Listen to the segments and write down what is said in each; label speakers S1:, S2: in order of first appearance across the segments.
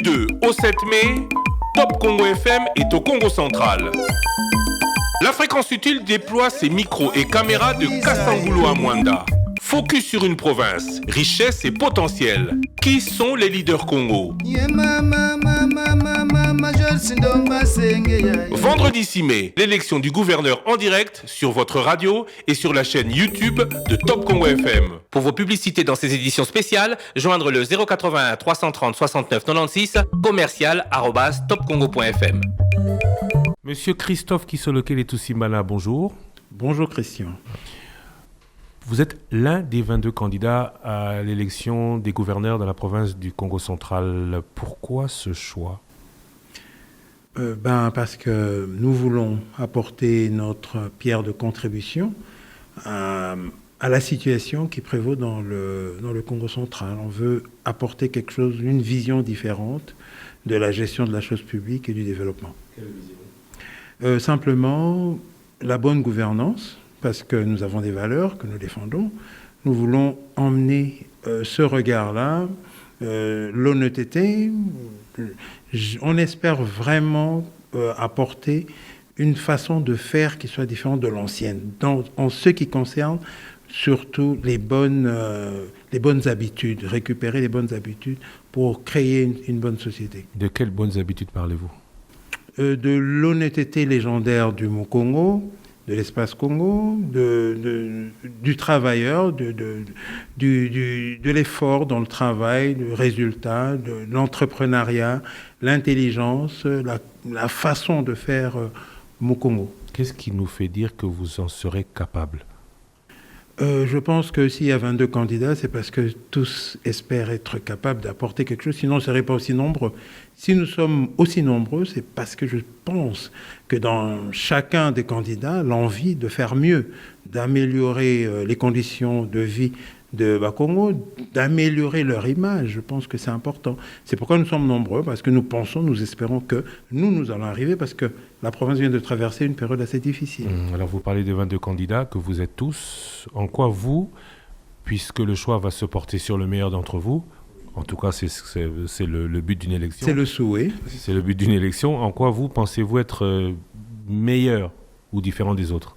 S1: 2 au 7 mai, Top Congo FM est au Congo central. La fréquence utile déploie ses micros et caméras de Kassangoulou à Mwanda. Focus sur une province, richesse et potentiel. Qui sont les leaders Congo? Vendredi 6 mai, l'élection du gouverneur en direct sur votre radio et sur la chaîne YouTube de Top Congo FM.
S2: Pour vos publicités dans ces éditions spéciales, joindre le 081 330 69 96 commercial@topcongo.fm.
S3: Monsieur Christophe Kisolokele Tousimana, bonjour.
S4: Bonjour Christian.
S3: Vous êtes l'un des 22 candidats à l'élection des gouverneurs dans la province du Congo central. Pourquoi ce choix ?
S4: Parce que nous voulons apporter notre pierre de contribution à la situation qui prévaut dans le Congo central. On veut apporter quelque chose, une vision différente de la gestion de la chose publique et du développement.
S3: Quelle vision ?
S4: Simplement, la bonne gouvernance, parce que nous avons des valeurs que nous défendons. Nous voulons emmener ce regard-là, l'honnêteté. On espère vraiment apporter une façon de faire qui soit différente de l'ancienne, en ce qui concerne surtout les bonnes habitudes, récupérer les bonnes habitudes pour créer une bonne société.
S3: De quelles bonnes habitudes parlez-vous ?
S4: De l'honnêteté légendaire du Congo, de l'espace Congo, du travailleur, de l'effort dans le travail, du résultat, de l'entrepreneuriat, l'intelligence, la façon de faire Congo.
S3: Qu'est-ce qui nous fait dire que vous en serez capable ?
S4: Je pense que s'il y a 22 candidats, c'est parce que tous espèrent être capables d'apporter quelque chose, sinon on ne serait pas aussi nombreux. Si nous sommes aussi nombreux, c'est parce que je pense que dans chacun des candidats, l'envie de faire mieux, d'améliorer les conditions de vie de Bakongo, d'améliorer leur image, je pense que c'est important. C'est pourquoi nous sommes nombreux, parce que nous espérons que nous allons arriver, parce que la province vient de traverser une période assez difficile.
S3: Alors vous parlez de 22 candidats, que vous êtes tous. En quoi vous, puisque le choix va se porter sur le meilleur d'entre vous, en tout cas c'est le but d'une élection.
S4: C'est le souhait.
S3: C'est le but d'une élection. En quoi vous pensez-vous être meilleur ou différent des autres ?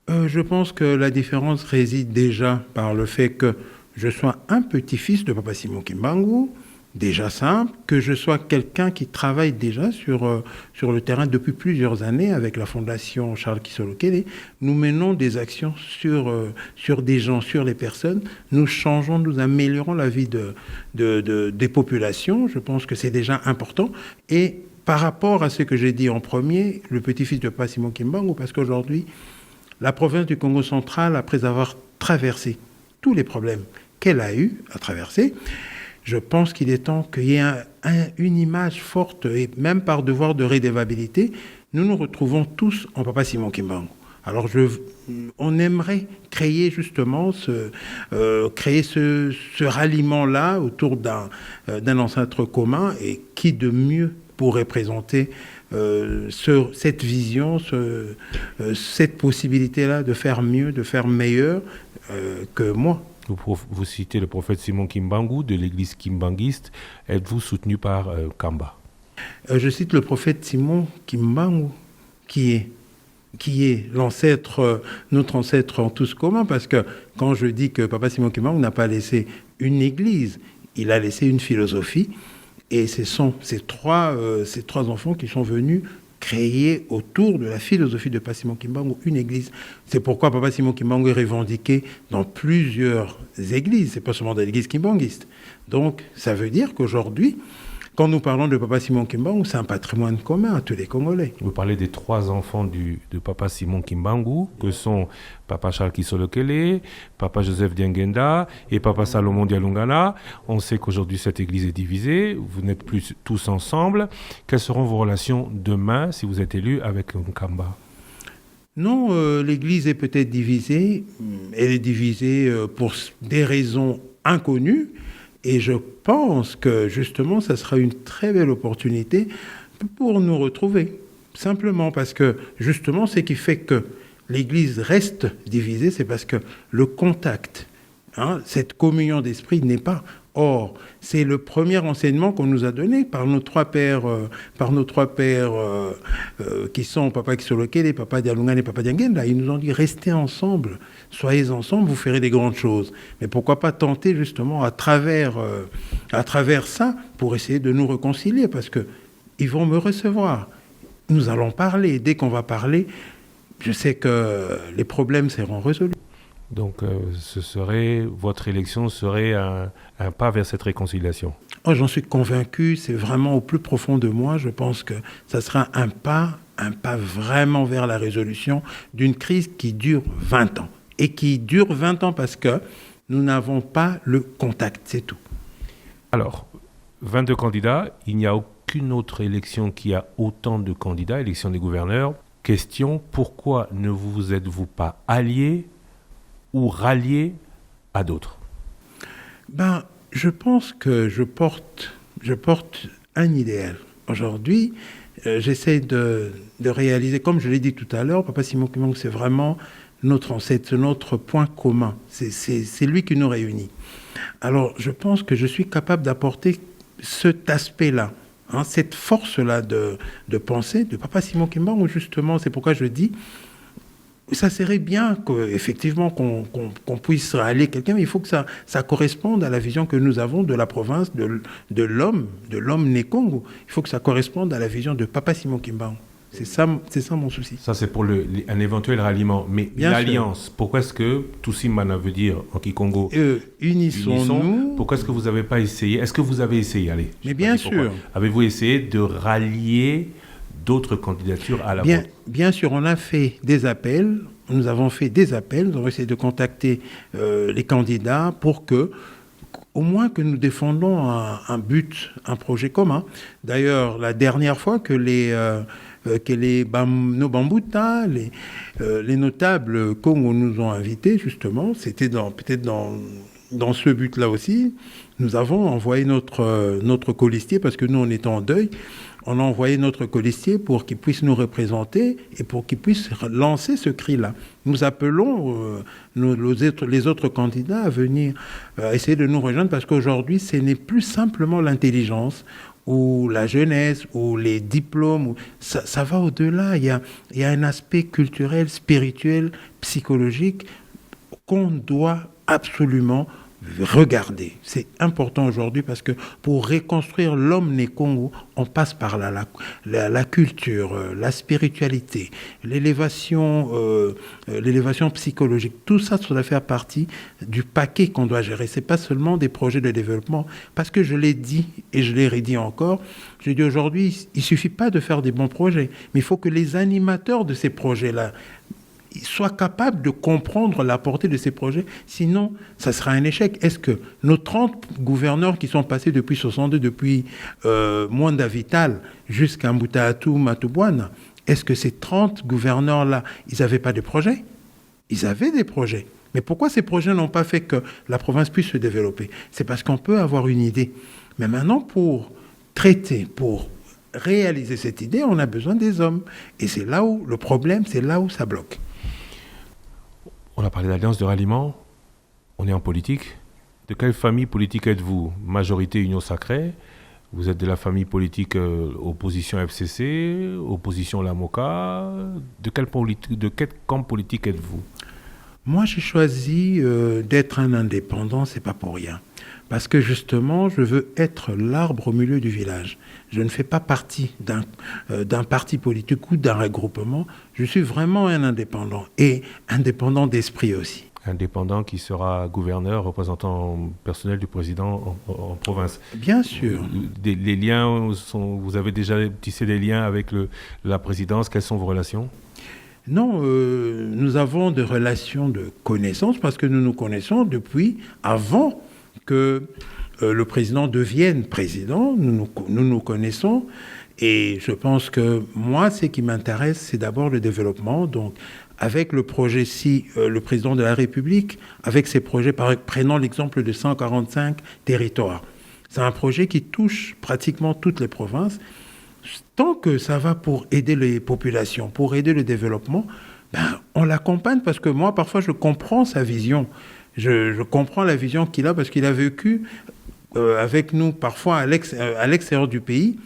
S4: Je pense que la différence réside déjà par le fait que je sois un petit-fils de Papa Simon Kimbangu, déjà simple, que je sois quelqu'un qui travaille déjà sur le terrain depuis plusieurs années avec la Fondation Charles Kisolokele. Nous menons des actions sur des gens, sur les personnes. Nous changeons, nous améliorons la vie des populations. Je pense que c'est déjà important. Et par rapport à ce que j'ai dit en premier, le petit-fils de Papa Simon Kimbangu, parce qu'aujourd'hui, la province du Congo central, après avoir traversé tous les problèmes qu'elle a eu à traverser, je pense qu'il est temps qu'il y ait une image forte, et même par devoir de rédévabilité, nous nous retrouvons tous en Papa Simon Kimbangu. Alors on aimerait créer justement ce ralliement-là autour d'un ancêtre commun, et qui de mieux pourrait présenter cette vision, cette possibilité-là de faire mieux, de faire meilleur que moi.
S3: Vous citez le prophète Simon Kimbangu de l'église kimbanguiste. Êtes-vous soutenu par Kamba ?
S4: Je cite le prophète Simon Kimbangu, qui est l'ancêtre, notre ancêtre en tous commun, parce que quand je dis que Papa Simon Kimbangu n'a pas laissé une église, il a laissé une philosophie. Et ce sont ces trois enfants qui sont venus créer autour de la philosophie de Papa Simon Kimbangu une église. C'est pourquoi Papa Simon Kimbangu est revendiqué dans plusieurs églises, c'est pas seulement dans l'église kimbanguiste. Donc ça veut dire qu'aujourd'hui, quand nous parlons de Papa Simon Kimbangu, c'est un patrimoine commun à tous les Congolais.
S3: Vous parlez des 3 enfants de Papa Simon Kimbangu, que sont Papa Charles Kisolokele, Papa Joseph Diengenda et Papa Salomon Dialungana. On sait qu'aujourd'hui cette église est divisée, vous n'êtes plus tous ensemble. Quelles seront vos relations demain, si vous êtes élu, avec Nkamba ?
S4: Non, l'église est peut-être divisée. Elle est divisée pour des raisons inconnues. Et je pense que justement, ça sera une très belle opportunité pour nous retrouver. Simplement parce que justement, ce qui fait que l'Église reste divisée, c'est parce que le contact, cette communion d'esprit n'est pas Or, c'est le premier enseignement qu'on nous a donné par nos trois pères, qui sont Papa Kisolokele, Papa Dialungane et Papa Diangenda. Ils nous ont dit, restez ensemble, soyez ensemble, vous ferez des grandes choses. Mais pourquoi pas tenter justement à travers ça pour essayer de nous réconcilier, parce qu'ils vont me recevoir. Nous allons parler. Dès qu'on va parler, je sais que les problèmes seront résolus.
S3: Donc, votre élection serait un pas vers cette réconciliation.
S4: Oh, j'en suis convaincu, c'est vraiment au plus profond de moi. Je pense que ça sera un pas vraiment vers la résolution d'une crise qui dure 20 ans. Et qui dure 20 ans parce que nous n'avons pas le contact, c'est tout.
S3: Alors, 22 candidats, il n'y a aucune autre élection qui a autant de candidats, élection des gouverneurs. Question, pourquoi ne vous êtes-vous pas alliés ou ralliés à d'autres?
S4: Je pense que je porte un idéal. Aujourd'hui, j'essaie de réaliser, comme je l'ai dit tout à l'heure, Papa Simon Kimbangu, c'est vraiment notre point commun. C'est lui qui nous réunit. Alors, je pense que je suis capable d'apporter cet aspect-là, cette force-là de pensée de Papa Simon Kimbangu, justement. C'est pourquoi je dis, ça serait bien qu'effectivement qu'on puisse rallier quelqu'un, mais il faut que ça corresponde à la vision que nous avons de la province, de l'homme Nekongo. Il faut que ça corresponde à la vision de Papa Simon Kimbangu. C'est ça mon souci.
S3: Ça, c'est pour un éventuel ralliement. Mais bien l'alliance, sûr. Pourquoi est-ce que Tusimana veut dire en Kikongo
S4: unissons-nous.
S3: Pourquoi est-ce que vous n'avez pas essayé? Est-ce que vous avez essayé? Allez.
S4: Mais bien sûr.
S3: Avez-vous essayé de rallier d'autres candidatures à la vôtre?
S4: Bien sûr, on a fait des appels. Nous avons fait des appels. Nous avons essayé de contacter les candidats pour que, au moins que nous défendons un but, un projet commun. D'ailleurs, la dernière fois que nos Bambuta, les notables Congo nous ont invités, justement, c'était peut-être dans ce but-là aussi. Nous avons envoyé notre colistier, parce que nous, on était en deuil. On a envoyé notre colistier pour qu'il puisse nous représenter et pour qu'il puisse lancer ce cri-là. Nous appelons les autres candidats à venir essayer de nous rejoindre, parce qu'aujourd'hui, ce n'est plus simplement l'intelligence ou la jeunesse ou les diplômes. Ça va au-delà. Il y a un aspect culturel, spirituel, psychologique qu'on doit absolument regarder. C'est important aujourd'hui, parce que pour reconstruire l'homme Nekongo, on passe par la culture, la spiritualité, l'élévation psychologique. Tout ça doit faire partie du paquet qu'on doit gérer. C'est pas seulement des projets de développement, parce que je l'ai dit et je l'ai redit encore. Je dis aujourd'hui, il suffit pas de faire des bons projets, mais il faut que les animateurs de ces projets-là soient capables de comprendre la portée de ces projets, sinon ça sera un échec. Est-ce que nos 30 gouverneurs qui sont passés depuis 62, depuis Mwanda Vital jusqu'à Mbutaatu, Matubwana, est-ce que ces 30 gouverneurs-là, ils n'avaient pas de projets? Ils avaient des projets. Mais pourquoi ces projets n'ont pas fait que la province puisse se développer? C'est parce qu'on peut avoir une idée. Mais maintenant, pour traiter, pour réaliser cette idée, on a besoin des hommes. Et c'est là où le problème, c'est là où ça bloque.
S3: On a parlé d'alliance de ralliement, on est en politique. De quelle famille politique êtes-vous? Majorité Union Sacrée, vous êtes de la famille politique opposition FCC, opposition Lamoka. De quel camp politique êtes-vous?
S4: Moi, j'ai choisi d'être un indépendant, c'est pas pour rien. Parce que justement, je veux être l'arbre au milieu du village. Je ne fais pas partie d'un parti politique ou d'un regroupement. Je suis vraiment un indépendant, et indépendant d'esprit aussi.
S3: Indépendant qui sera gouverneur, représentant personnel du président en province.
S4: Bien sûr.
S3: Les liens vous avez déjà tissé des liens avec la présidence. Quelles sont vos relations?
S4: Non, nous avons des relations de connaissance, parce que nous nous connaissons depuis avant que le président devienne président. Nous nous connaissons, et je pense que moi, ce qui m'intéresse, c'est d'abord le développement. Donc, avec le projet, le président de la République, avec ses projets, prenons l'exemple de 145 territoires. C'est un projet qui touche pratiquement toutes les provinces. Tant que ça va pour aider les populations, pour aider le développement, on l'accompagne, parce que moi, parfois, je comprends sa vision. Je comprends la vision qu'il a, parce qu'il a vécu avec nous parfois à l'extérieur du pays.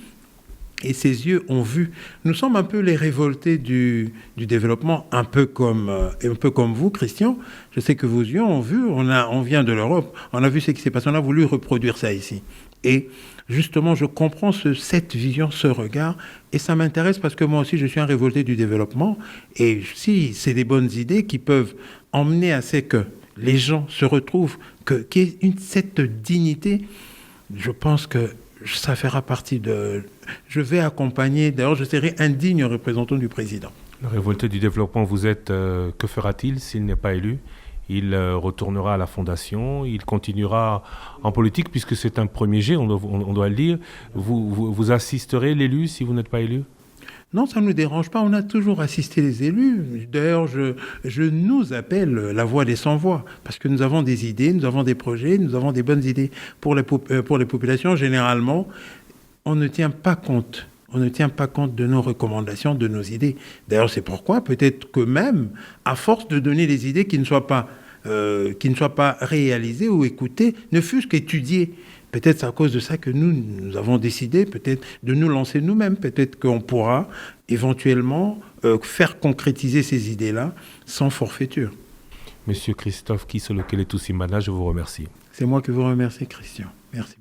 S4: Et ses yeux ont vu. Nous sommes un peu les révoltés du développement, un peu comme vous, Christian. Je sais que vos yeux ont vu. On vient de l'Europe. On a vu ce qui s'est passé. On a voulu reproduire ça ici. Et justement, je comprends cette vision, ce regard. Et ça m'intéresse parce que moi aussi, je suis un révolté du développement. Et si c'est des bonnes idées qui peuvent emmener à ce que les gens se retrouvent, qu'il y ait cette dignité, je pense que ça fera partie de... Je vais accompagner... D'ailleurs, je serai un digne représentant du président.
S3: Le révolté du développement, vous êtes... que fera-t-il s'il n'est pas élu ? Il retournera à la fondation, il continuera en politique, puisque c'est un premier jet, on doit le dire. Vous assisterez l'élu si vous n'êtes pas élu ?
S4: Non, ça ne nous dérange pas. On a toujours assisté les élus. D'ailleurs, je nous appelle la voix des sans-voix, parce que nous avons des idées, nous avons des projets, nous avons des bonnes idées pour les populations. Généralement, on ne tient pas compte. On ne tient pas compte de nos recommandations, de nos idées. D'ailleurs, c'est pourquoi peut-être que même, à force de donner des idées qui ne soient pas réalisées ou écoutées, ne fût-ce qu'étudiées, peut-être c'est à cause de ça que nous avons décidé peut-être de nous lancer nous-mêmes. Peut-être qu'on pourra éventuellement faire concrétiser ces idées-là sans forfaiture.
S3: Monsieur Christophe Kisolokele-Toussimbana, je vous remercie.
S4: C'est moi qui vous remercie, Christian. Merci.